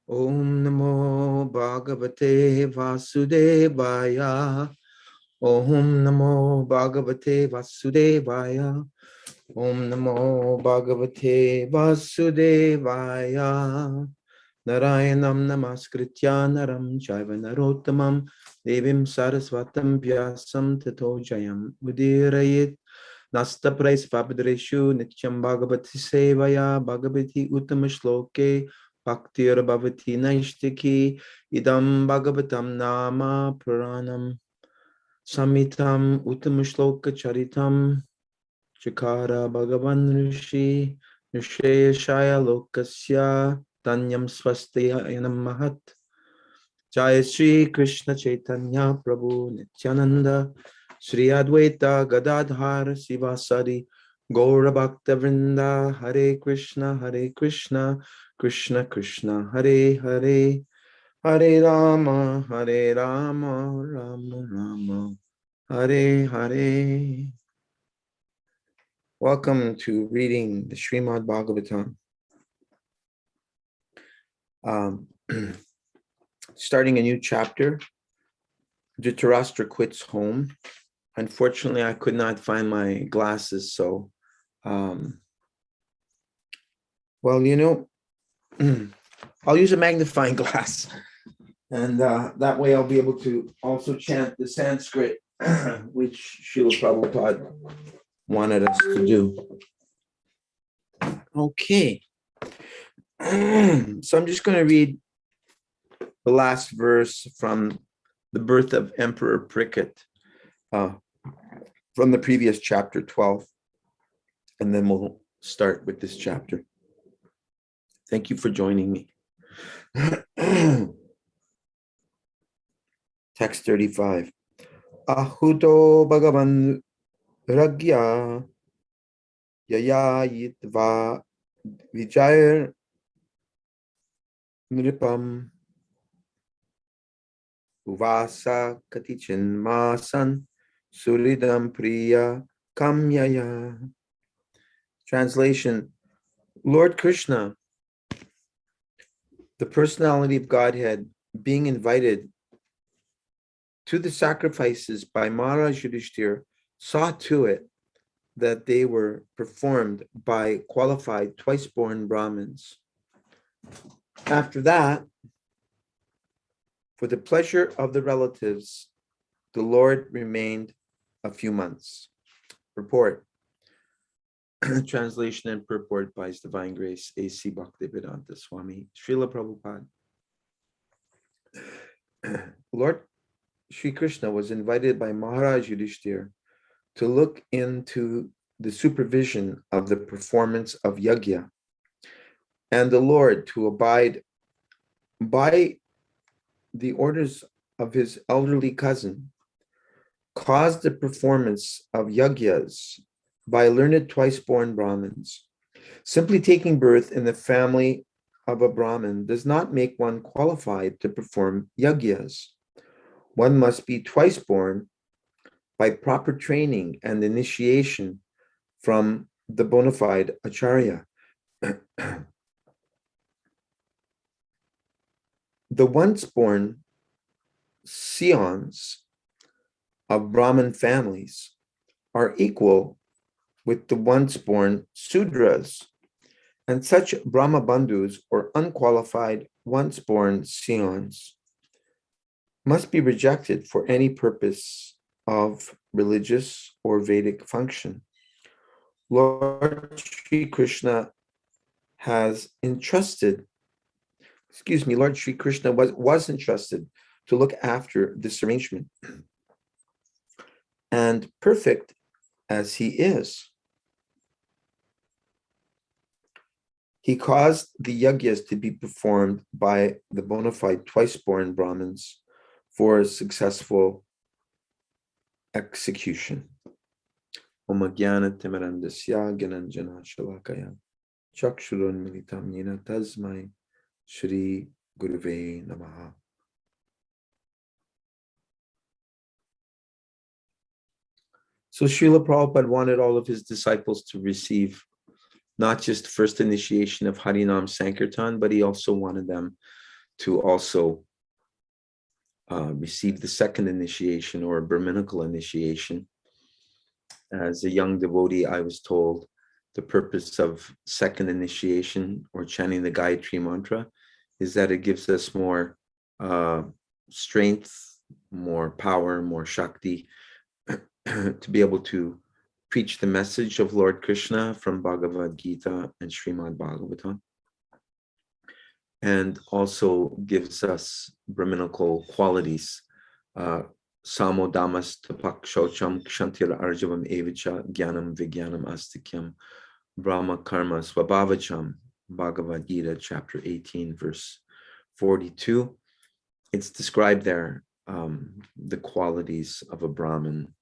Om Namo Bhagavate Vasudevaya. Om Namo Bhagavate Vasudevaya. Om Namo Bhagavate Vasudevaya. Narayanam Namaskritya Naram Chaiva Narottamam Devim Sarasvatam Vyasam Tato Jayam Udirayit Nasta Prais Vabhadreshu Nityam Bhagavati Sevaya Bhagavati Uttama Shloke Bhaktir Bhavati Naishtiki Idam Bhagavatam Nama Puranam Samitam Uttama Shloka Charitam Chakara Bhagavan Rishi Nisheshaya Lokasya Tanyam Svastayanam Mahat Jai Sri Krishna Chaitanya Prabhu Nityananda Sri Advaita Gadadhar Sivasari Gaura Bhakta Vrinda Hare Krishna Krishna Krishna Hare Hare Hare Rama Rama Rama Hare Hare. Welcome to reading the Srimad Bhagavatam. Starting a new chapter, DHrtarastra quits home. Unfortunately, I could not find my glasses, so, well, you know, I'll use a magnifying glass, and that way I'll be able to also chant the Sanskrit, which Srila Prabhupada wanted us to do. Okay. So I'm just going to read the last verse from the birth of Emperor Pricket from the previous chapter 12, and then we'll start with this chapter. Thank you for joining me. Text 35. Ahuto Bhagavan Ragya Yayayitva Vijayar Nripam Uvasa Katichin Masan Suridam Priya Kamyaya. Translation: Lord Krishna, the personality of Godhead, being invited to the sacrifices by Maharaj Yudhishthira, saw to it that they were performed by qualified twice-born Brahmins. After that, for the pleasure of the relatives, the Lord remained a few months. Purport. Translation and purport by His Divine Grace, A.C. Bhaktivedanta Swami, Srila Prabhupada. Lord Sri Krishna was invited by Maharaj Yudhishthira to look into the supervision of the performance of yajna, and the Lord to abide by the orders of his elderly cousin, caused the performance of yajnas by learned twice-born Brahmins. Simply taking birth in the family of a Brahmin does not make one qualified to perform yajnas. One must be twice born by proper training and initiation from the bona fide acharya. The once-born scions of Brahmin families are equal with the once-born Sudras, and such Brahma Bandhus or unqualified once-born scions must be rejected for any purpose of religious or Vedic function. Lord Sri Krishna was entrusted to look after this arrangement. And perfect as he is, he caused the yajnas to be performed by the bona fide twice-born Brahmins for successful execution. Om Jnana Timirandasya Gyananjana Shalakaya Chakshurun Militam Yena Tasmai Shri Guruve Namaha. So Srila Prabhupada wanted all of his disciples to receive not just first initiation of Harinam Sankirtan, but he also wanted them to also receive the second initiation or Brahminical initiation. As a young devotee, I was told the purpose of second initiation or chanting the Gayatri mantra is that it gives us more strength, more power, more Shakti to be able to preach the message of Lord Krishna from Bhagavad Gita and Srimad Bhagavatam, and also gives us Brahminical qualities. Samo damas tapak shocham kshantir arjavam evicha jnanam vigyanam astikyam brahma karma swabhavacham. Bhagavad Gita chapter 18 verse 42. It's described there, the qualities of a Brahmin,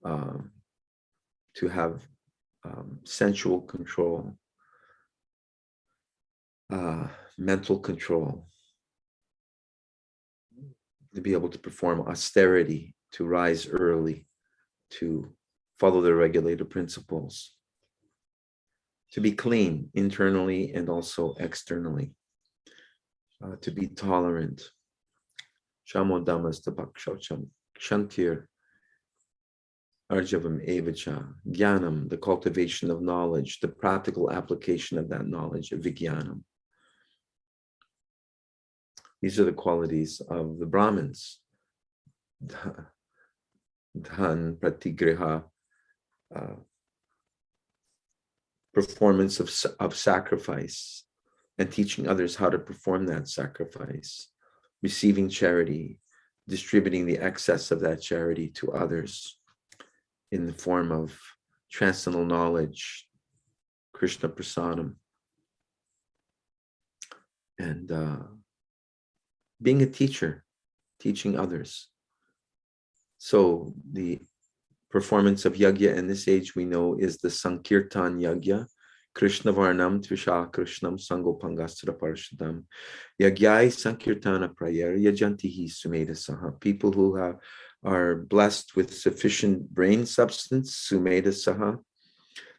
to have sensual control, mental control, to be able to perform austerity, to rise early, to follow the regulated principles, to be clean internally and also externally, to be tolerant. Shamo damas tapak shocham kshantir arjavam evacha jnanam, the cultivation of knowledge, the practical application of that knowledge, vigyanam. These are the qualities of the Brahmins. Dhan, pratigriha, performance of sacrifice, and teaching others how to perform that sacrifice, receiving charity, distributing the excess of that charity to others in the form of transcendental knowledge, Krishna prasadam, and being a teacher, teaching others. So the performance of yagya in this age, we know, is the Sankirtan yagya. Krishna varnam tvisha krishnam sango pangastra parshadam yagyai sankirtana prayer yajantihi sumeda saha. People who are blessed with sufficient brain substance, sumeda saha,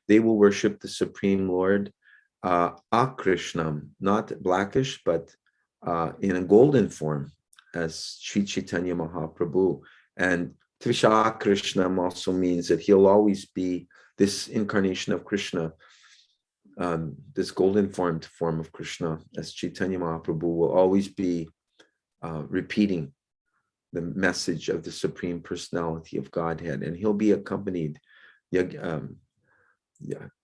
they will worship the Supreme Lord, akrishnam, not blackish, but in a golden form, as Sri Chaitanya Mahaprabhu. And Tvisha Krishnam also means that he'll always be this incarnation of Krishna, this golden form of Krishna, as Chaitanya Mahaprabhu will always be repeating the message of the Supreme Personality of Godhead, and he'll be accompanied,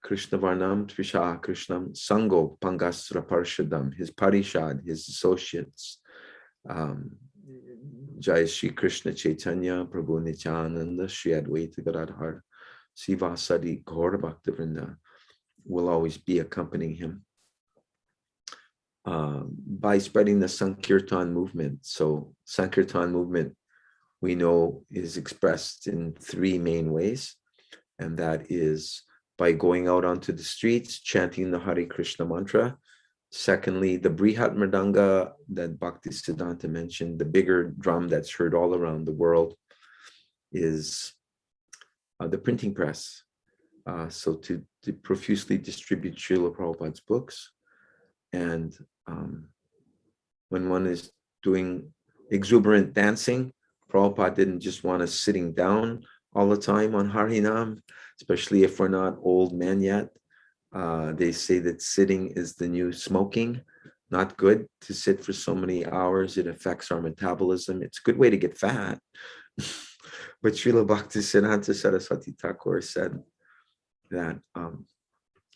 Krishna Varnam Tvisha Krishnam Sango Pangasra Parshadam, his parishad, his associates, Jai Shri Krishna Chaitanya Prabhu Nityananda Shri Advaita Gadadhar Sivasadi Gaura Bhaktivinoda will always be accompanying him by spreading the Sankirtan movement. So Sankirtan movement, we know, is expressed in three main ways, and that is by going out onto the streets, chanting the Hare Krishna mantra. Secondly, the Brihat Mridanga that Bhaktisiddhanta mentioned, the bigger drum that's heard all around the world, is the printing press. So to profusely distribute Srila Prabhupada's books. And when one is doing exuberant dancing, Prabhupada didn't just want us sitting down all the time on Harinam, especially if we're not old men yet. They say that sitting is the new smoking. Not good to sit for so many hours. It affects our metabolism. It's a good way to get fat. But Srila Bhaktisiddhanta Saraswati Thakur said that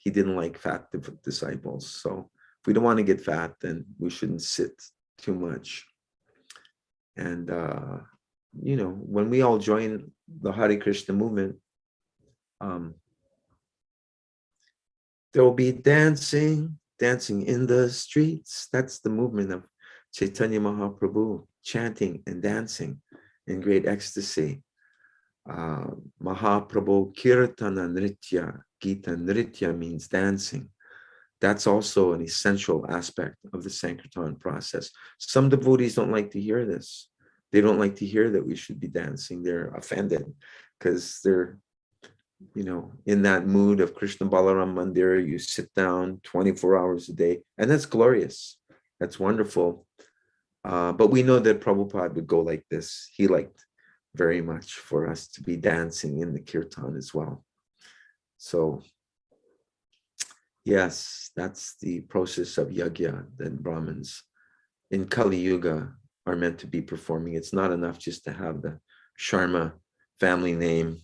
he didn't like fat disciples. So if we don't want to get fat, then we shouldn't sit too much. And, when we all join the Hare Krishna movement, there will be dancing in the streets. That's the movement of Chaitanya Mahaprabhu, chanting and dancing in great ecstasy. Mahaprabhu Kirtana Nritya, Gita Nritya means dancing. That's also an essential aspect of the Sankirtan process. Some devotees don't like to hear this. They don't like to hear that we should be dancing. They're offended because they're, in that mood of Krishna Balaram Mandir. You sit down 24 hours a day, and that's glorious. That's wonderful. But we know that Prabhupada would go like this. He liked very much for us to be dancing in the kirtan as well. So yes, that's the process of yajna that Brahmins in Kali Yuga are meant to be performing. It's not enough just to have the Sharma family name,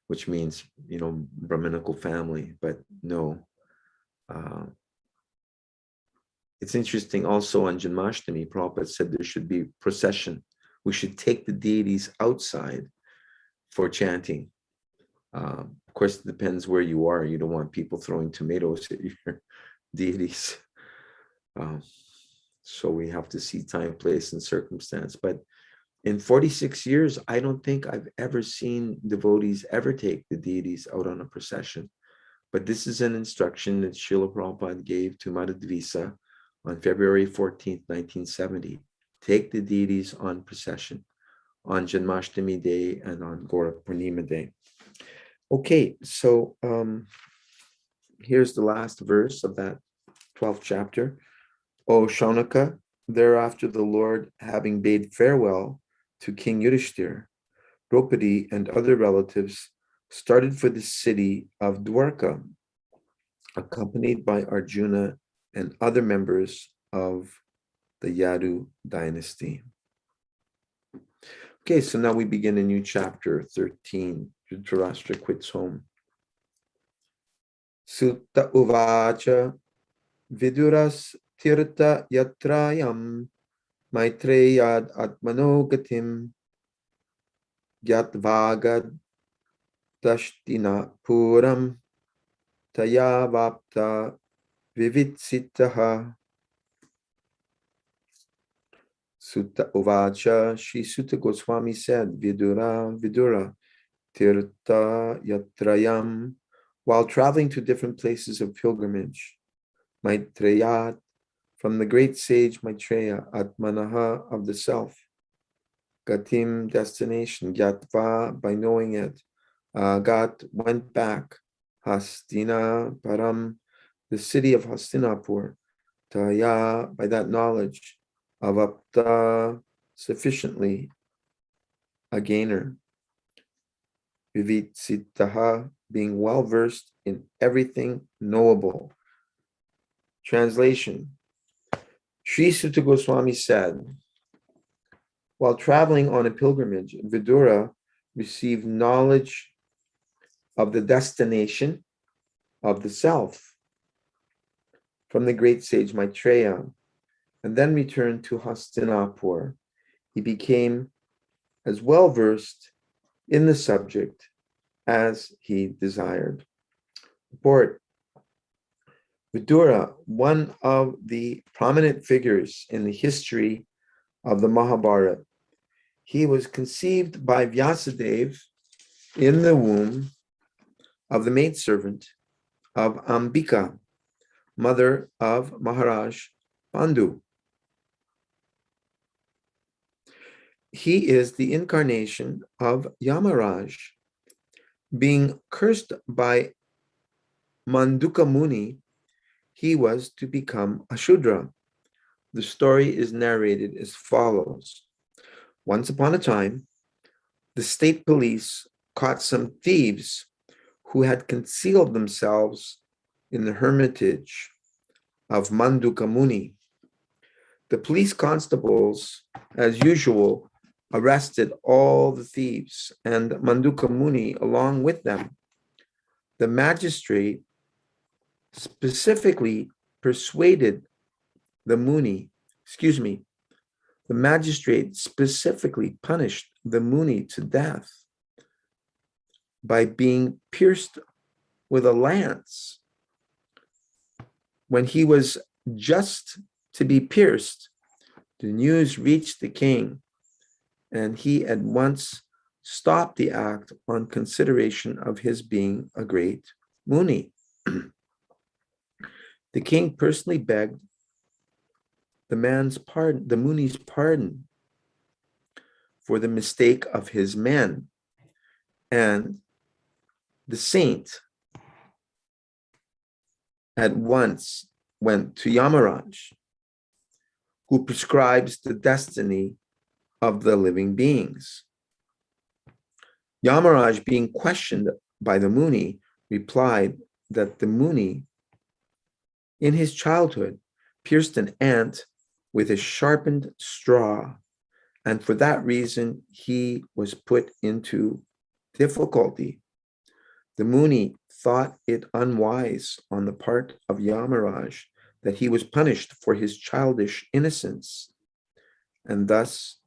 which means, Brahminical family, but no. It's interesting also on Janmashtami, Prabhupada said there should be procession. We should take the deities outside for chanting. Of course, it depends where you are. You don't want people throwing tomatoes at your deities. So we have to see time, place, and circumstance. But in 46 years, I don't think I've ever seen devotees ever take the deities out on a procession. But this is an instruction that Srila Prabhupada gave to Madhudvisa on February 14th, 1970. Take the deities on procession on Janmashtami Day and on Gaura Purnima Day. Okay, so here's the last verse of that 12th chapter. O Shaunaka, thereafter the Lord, having bade farewell to King Yudhishthir, Draupadi and other relatives, started for the city of Dwarka, accompanied by Arjuna and other members of the Yadu dynasty. Okay, so now we begin a new chapter, 13. DHrtarastra quits home. Sutta uvacha viduras tirta yatrayam maitreyad atmanogatim yatvagad dashtina puram tayavapta vivitsitaha. Sutta uvacha, Sri Sutta Goswami said, Vidura, Tirtha Yatrayam, while traveling to different places of pilgrimage, Maitreyat, from the great sage Maitreya, Atmanaha, of the self, Gatim, destination, Gyatva, by knowing it, Gat, went back, Hastina, Param, the city of Hastinapur, Taya, by that knowledge, Avapta, sufficiently, a gainer, Vivitsitaha, being well versed in everything knowable. Translation. Sri Sutta Goswami said, while traveling on a pilgrimage, Vidura received knowledge of the destination of the self from the great sage Maitreya, and then returned to Hastinapur. He became as well versed in the subject as he desired. Report. Vidura, one of the prominent figures in the history of the Mahabharata, he was conceived by Vyasadeva in the womb of the maidservant of Ambika, mother of Maharaj Pandu. He is the incarnation of Yamaraj. Being cursed by Manduka Muni, he was to become a Shudra. The story is narrated as follows. Once upon a time, the state police caught some thieves who had concealed themselves in the hermitage of Manduka Muni. The police constables, as usual, arrested all the thieves and Manduka Muni along with them. The magistrate specifically persuaded the magistrate specifically punished the Muni to death by being pierced with a lance. When he was just to be pierced, the news reached the king, and he at once stopped the act on consideration of his being a great Muni. The king personally begged the Muni's pardon for the mistake of his men, and the saint at once went to Yamaraj, who prescribes the destiny of the living beings. Yamaraj, being questioned by the Muni, replied that the Muni, in his childhood, pierced an ant with a sharpened straw, and for that reason he was put into difficulty. The Muni thought it unwise on the part of Yamaraj that he was punished for his childish innocence, and thus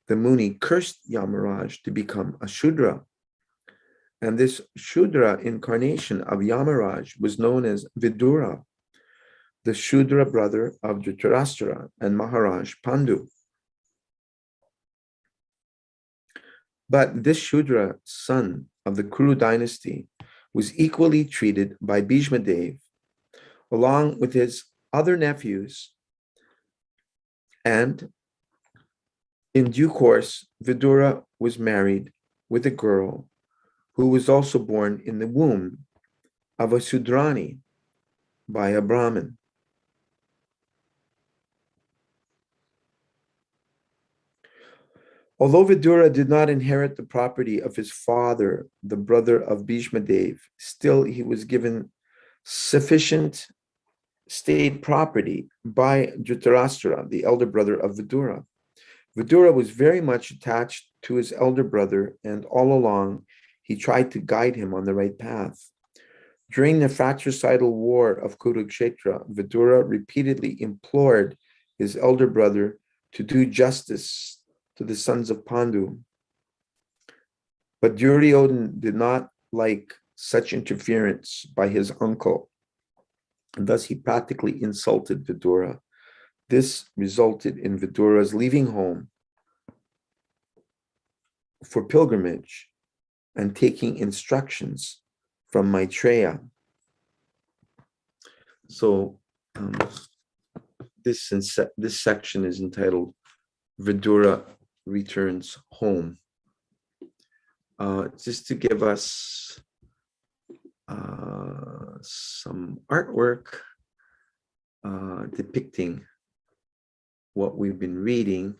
the Muni cursed Yamaraj to become a Shudra. And this Shudra incarnation of Yamaraj was known as Vidura, the Shudra brother of DHrtarastra and Maharaj Pandu. But this Shudra, son of the Kuru dynasty, was equally treated by Bhishma Dev, along with his other nephews, and in due course, Vidura was married with a girl who was also born in the womb of a Sudrani by a Brahmin. Although Vidura did not inherit the property of his father, the brother of Bhishma Dev, still he was given sufficient state property by DHrtarastra, the elder brother of Vidura. Vidura was very much attached to his elder brother, and all along he tried to guide him on the right path. During the fratricidal war of Kurukshetra, Vidura repeatedly implored his elder brother to do justice to the sons of Pandu. But Duryodhana did not like such interference by his uncle, and thus he practically insulted Vidura. This resulted in Vidura's leaving home for pilgrimage and taking instructions from Maitreya. So this section is entitled Vidura Returns Home. Just to give us some artwork depicting what we've been reading.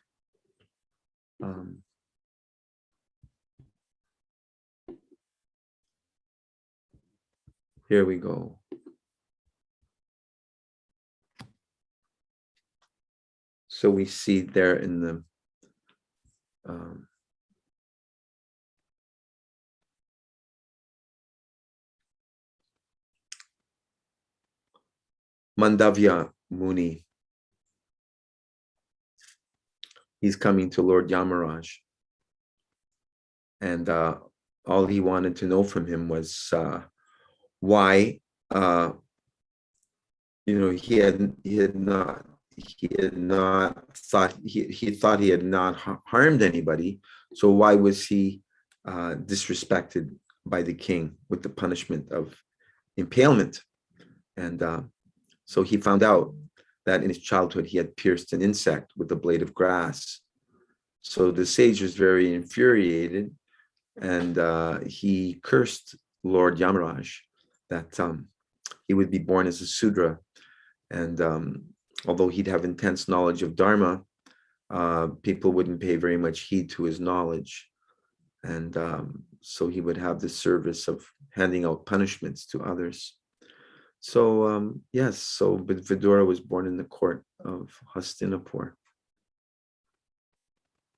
Here we go. So we see there in the Mandavya Muni. He's coming to Lord Yamaraj, and all he wanted to know from him was why he had not thought he thought he had not harmed anybody. So why was he disrespected by the king with the punishment of impalement? And so he found out that in his childhood he had pierced an insect with a blade of grass. So the sage was very infuriated, and he cursed Lord Yamaraj that he would be born as a Sudra. And although he'd have intense knowledge of Dharma, people wouldn't pay very much heed to his knowledge. And so he would have the service of handing out punishments to others. So yes, so Vidura was born in the court of Hastinapur.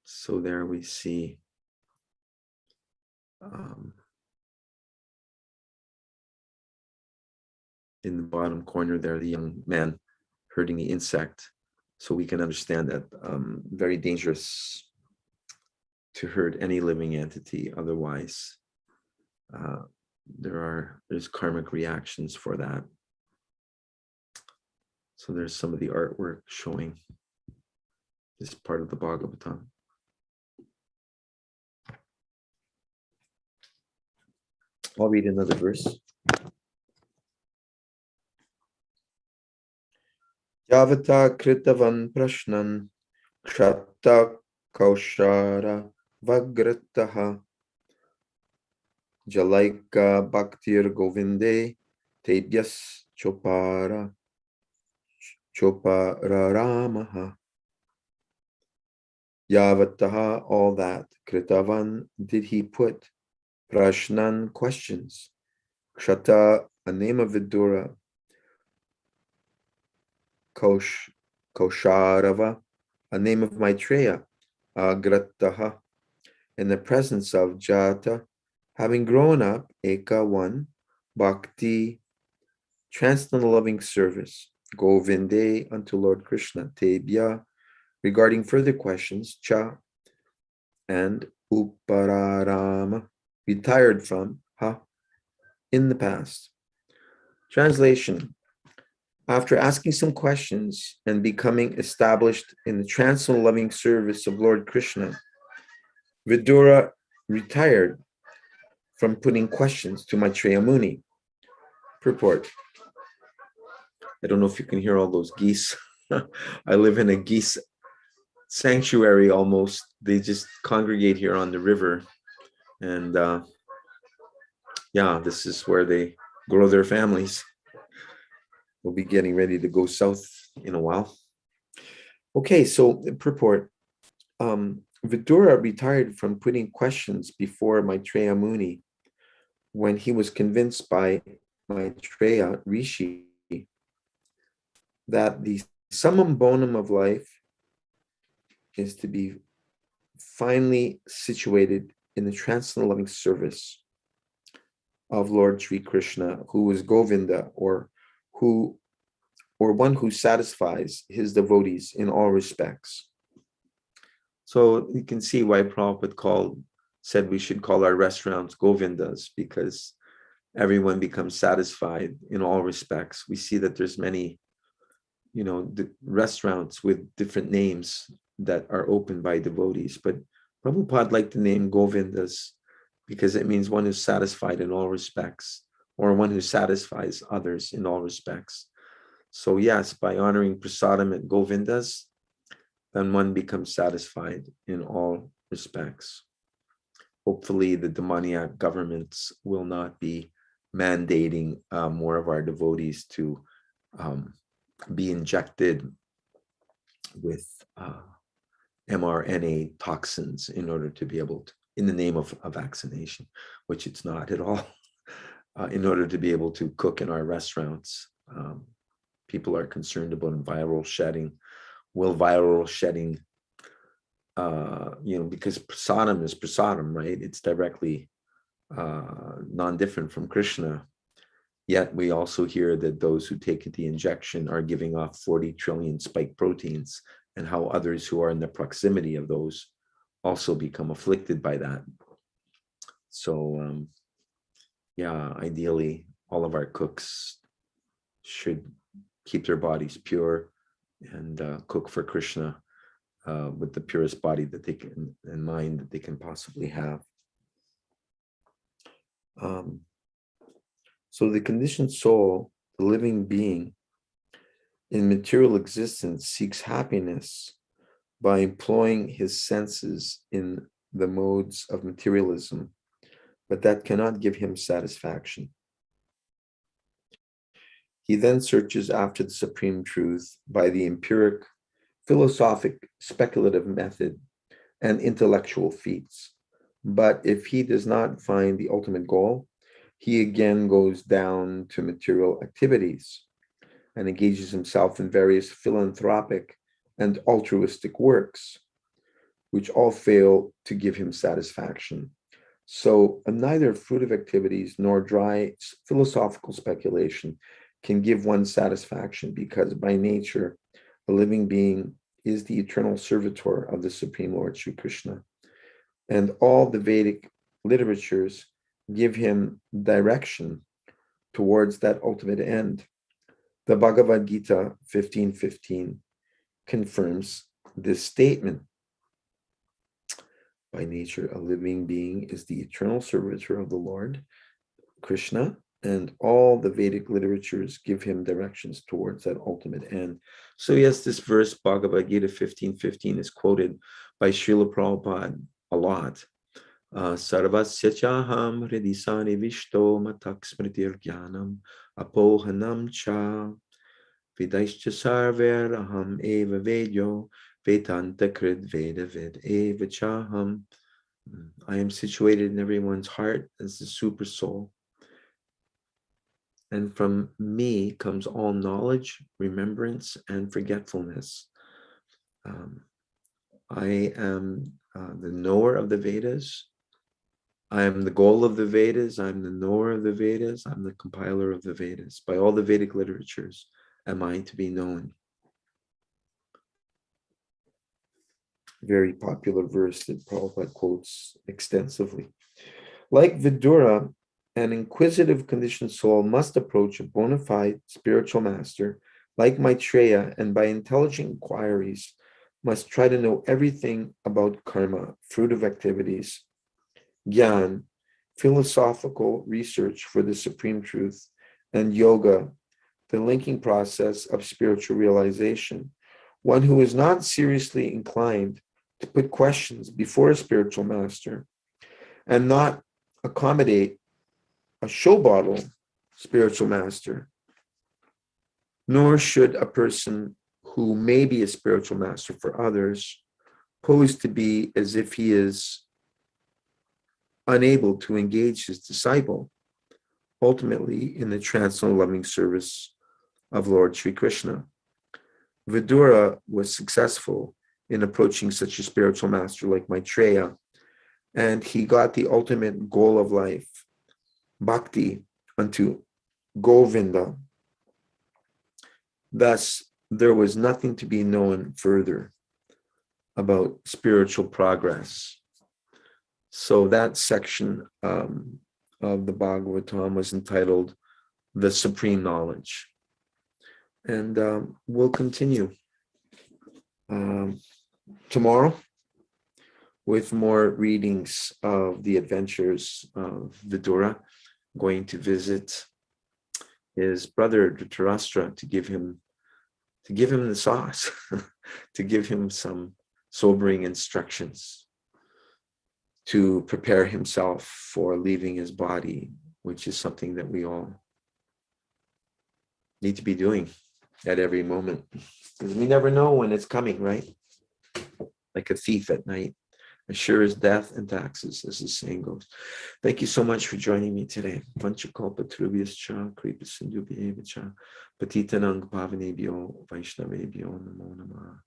So there we see in the bottom corner there, the young man hurting the insect. So we can understand that very dangerous to hurt any living entity. Otherwise, there's karmic reactions for that. So there's some of the artwork showing this part of the Bhagavatam. I'll read another verse. Yavata kritavan prashnan kshatta kaushara vagrataha jalaika bhaktir govinde tebhyas chopararamaha. Yavataha, all that. Kritavan, did he put. Prashnan, questions. Kshata, a name of Vidura. Kosharava, a name of Maitreya. Agrataha, in the presence of Jata, having grown up, Eka, one. Bhakti, transcendental loving service. Govinde, unto Lord Krishna. Tebya, regarding further questions. Cha, and Upararama, retired from. Ha, in the past. Translation. After asking some questions and becoming established in the transcendental loving service of Lord Krishna, Vidura retired from putting questions to Maitreya Muni. Purport. I don't know if you can hear all those geese. I live in a geese sanctuary almost. They just congregate here on the river. And this is where they grow their families. We'll be getting ready to go south in a while. Okay, so purport. Vidura retired from putting questions before Maitreya Muni when he was convinced by Maitreya Rishi that the summum bonum of life is to be finally situated in the transcendental loving service of Lord Sri Krishna, who is Govinda, or one who satisfies his devotees in all respects. So you can see why Prabhupada said we should call our restaurants Govindas, because everyone becomes satisfied in all respects. We see that there's many, the restaurants with different names that are opened by devotees, but Prabhupada liked the name Govindas because it means one who's satisfied in all respects, or one who satisfies others in all respects. So yes, by honoring prasadam at Govindas, then one becomes satisfied in all respects. Hopefully the demoniac governments will not be mandating more of our devotees to be injected with mRNA toxins in order to be able to, in the name of a vaccination, which it's not at all, in order to be able to cook in our restaurants. People are concerned about viral shedding. Will viral shedding, because prasadam is prasadam, right? It's directly non-different from Krishna. Yet we also hear that those who take the injection are giving off 40 trillion spike proteins, and how others who are in the proximity of those also become afflicted by that. So, ideally, all of our cooks should keep their bodies pure and cook for Krishna with the purest body that they can and mind that they can possibly have. So the conditioned soul, the living being in material existence, seeks happiness by employing his senses in the modes of materialism, but that cannot give him satisfaction. He then searches after the supreme truth by the empiric, philosophic, speculative method and intellectual feats. But if he does not find the ultimate goal, he again goes down to material activities and engages himself in various philanthropic and altruistic works, which all fail to give him satisfaction. So neither fruitive activities nor dry philosophical speculation can give one satisfaction, because by nature, a living being is the eternal servitor of the Supreme Lord Sri Krishna. And all the Vedic literatures give him direction towards that ultimate end. The Bhagavad Gita 15:15 confirms this statement. By nature, a living being is the eternal servitor of the Lord Krishna, and all the Vedic literatures give him directions towards that ultimate end. So yes, this verse, Bhagavad Gita 15:15, is quoted by Srila Prabhupada a lot. Sarvasya chaham hridisani vishto matak smritir jnanam apohanam cha vidaischa sarver aham eva vedyo Vedanta Krid Veda Vid Eva Chaham. I am situated in everyone's heart as the super soul. And from me comes all knowledge, remembrance, and forgetfulness. I am the knower of the Vedas. I am the goal of the Vedas. I'm the knower of the Vedas. I'm the compiler of the Vedas. By all the Vedic literatures am I to be known. Very popular verse that Prabhupada quotes extensively. Like Vidura, an inquisitive conditioned soul must approach a bona fide spiritual master like Maitreya, and by intelligent inquiries must try to know everything about karma, fruit of activities, gyan, philosophical research for the supreme truth, and yoga, the linking process of spiritual realization. One who is not seriously inclined to put questions before a spiritual master and not accommodate a show bottle spiritual master, nor should a person who may be a spiritual master for others pose to be as if he is unable to engage his disciple ultimately in the transcendental loving service of Lord Sri Krishna. Vidura was successful in approaching such a spiritual master like Maitreya, and he got the ultimate goal of life, bhakti unto Govinda. Thus, there was nothing to be known further about spiritual progress. So that section of the Bhagavatam was entitled The Supreme Knowledge. And we'll continue tomorrow with more readings of the adventures of Vidura, going to visit his brother DHrtarastra to give him the sauce, to give him some sobering instructions to prepare himself for leaving his body, which is something that we all need to be doing at every moment, because we never know when it's coming, right? Like a thief at night, as sure as death and taxes, as the saying goes. Thank you so much for joining me today. Vanchakalpatarubhyascha, kripasindhubhyevacha, patitanang pavanebhyo, vaishnavebhyo, namo namah.